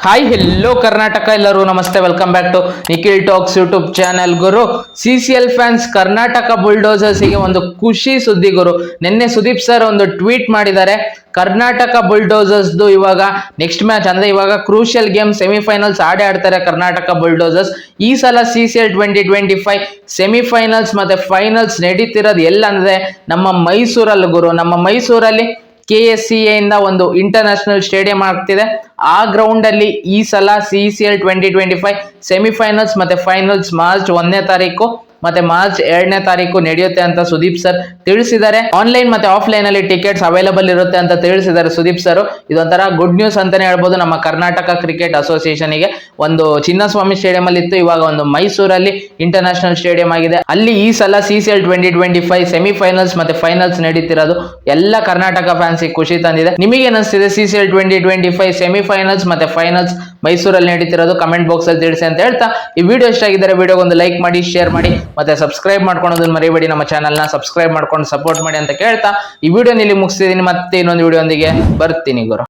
Hi hello Karnataka, ಎಲ್ಲರೂ ನಮಸ್ತೆ. Welcome back to Nikhil talks YouTube channel. ಗುರು, CCL ಫ್ಯಾನ್ಸ್ ಕರ್ನಾಟಕ ಬುಲ್ಡೋಸರ್ಸ್ಗೆ ಒಂದು ಖುಷಿ ಸುದ್ದಿ ಗುರು. ನಿನ್ನೆ ಸುದೀಪ್ ಸರ್ ಒಂದು ಟ್ವೀಟ್ ಮಾಡಿದ್ದಾರೆ. ಕರ್ನಾಟಕ ಬುಲ್ಡೋಸರ್ಸ್ದು ಇವಾಗ ನೆಕ್ಸ್ಟ್ ಮ್ಯಾಚ್ ಅಂದ್ರೆ ಇವಾಗ ಕ್ರೂಷಿಯಲ್ ಗೇಮ್ ಸೆಮಿಫೈನಲ್ಸ್ ಆಡ್ತಾರೆ ಕರ್ನಾಟಕ ಬುಲ್ಡೋಸರ್ಸ್. ಈ ಸಲ CCL 2025 ಸೆಮಿಫೈನಲ್ಸ್ ಮತ್ತೆ ಫೈನಲ್ಸ್ ನಡೀತಿರೋದು ಎಲ್ಲ ಅಂದ್ರೆ ನಮ್ಮ ಮೈಸೂರಲ್ಲಿ ಗುರು. ನಮ್ಮ ಮೈಸೂರಲ್ಲಿ KSCA ಇಂದ ಒಂದು ಇಂಟರ್ನ್ಯಾಷನಲ್ ಸ್ಟೇಡಿಯಂ ಆಗ್ತಿದೆ. ಆ ಗ್ರೌಂಡ್ ಅಲ್ಲಿ ಈ ಸಲ CCL 2025 ಸೆಮಿಫೈನಲ್ಸ್ ಮತ್ತೆ ಫೈನಲ್ಸ್ ಮಾರ್ಚ್ 1ನೇ ತಾರೀಕು ಮತ್ತೆ ಮಾರ್ಚ್ 2ನೇ ತಾರೀಕು ನಡೆಯುತ್ತೆ ಅಂತ ಸುದೀಪ್ ಸರ್ ತಿಳಿಸಿದ್ದಾರೆ. ಆನ್ಲೈನ್ ಮತ್ತೆ ಆಫ್ಲೈನ್ ಅಲ್ಲಿ ಟಿಕೆಟ್ಸ್ ಅವೈಲಬಲ್ ಇರುತ್ತೆ ಅಂತ ತಿಳಿಸಿದ್ದಾರೆ ಸುದೀಪ್ ಸರ್. ಇದೊಂಥರ ಗುಡ್ ನ್ಯೂಸ್ ಅಂತಾನೆ ಹೇಳ್ಬೋದು ನಮ್ಮ ಕರ್ನಾಟಕ ಕ್ರಿಕೆಟ್ ಅಸೋಸಿಯೇಷನ್ ಗೆ. ಒಂದು ಚಿನ್ನಸ್ವಾಮಿ ಸ್ಟೇಡಿಯಂ ಅಲ್ಲಿ ಇತ್ತು, ಇವಾಗ ಒಂದು ಮೈಸೂರಲ್ಲಿ ಇಂಟರ್ನ್ಯಾಷನಲ್ ಸ್ಟೇಡಿಯಂ ಆಗಿದೆ. ಅಲ್ಲಿ ಈ ಸಲ CCL 2025 ಸೆಮಿಫೈನಲ್ಸ್ ಮತ್ತೆ ಫೈನಲ್ಸ್ ನಡೀತಿರೋದು ಎಲ್ಲ ಕರ್ನಾಟಕ ಫ್ಯಾನ್ಸ್ ಖುಷಿ ತಂದಿದೆ. ನಿಮಗೆ ಏನಿಸ್ತಿದೆ CCL 2025 ಸೆಮಿಫೈನಲ್ಸ್ ಮತ್ತೆ ಫೈನಲ್ಸ್ ಮೈಸೂರಲ್ಲಿ ನಡೀತಿರೋದು? ಕಮೆಂಟ್ ಬಾಕ್ಸ್ ಅಲ್ಲಿ ತಿಳಿಸಿ ಅಂತ ಹೇಳ್ತಾ, ಈ ವಿಡಿಯೋ ಇಷ್ಟ ಆಗಿದ್ದರೆ ವಿಡಿಯೋಗೆ ಒಂದು ಲೈಕ್ ಮಾಡಿ, ಶೇರ್ ಮಾಡಿ, ಮತ್ತೆ ಸಬ್ಸ್ಕ್ರೈಬ್ ಮಾಡ್ಕೊಳ್ಳೋದನ್ನ ಮರಿಬೇಡಿ. ನಮ್ಮ ಚಾನಲ್ ನ ಸಬ್ಸ್ಕ್ರೈಬ್ ಮಾಡ್ಕೊಂಡು ಸಪೋರ್ಟ್ ಮಾಡಿ ಅಂತ ಕೇಳ್ತಾ ಈ ವಿಡಿಯೋ ಇಲ್ಲಿ ಮುಗಿಸ್ತಿದ್ದೀನಿ. ಮತ್ತೆ ಇನ್ನೊಂದು ವಿಡಿಯೋ ಒಂದಿಗೆ ಬರ್ತೀನಿ ಗುರು.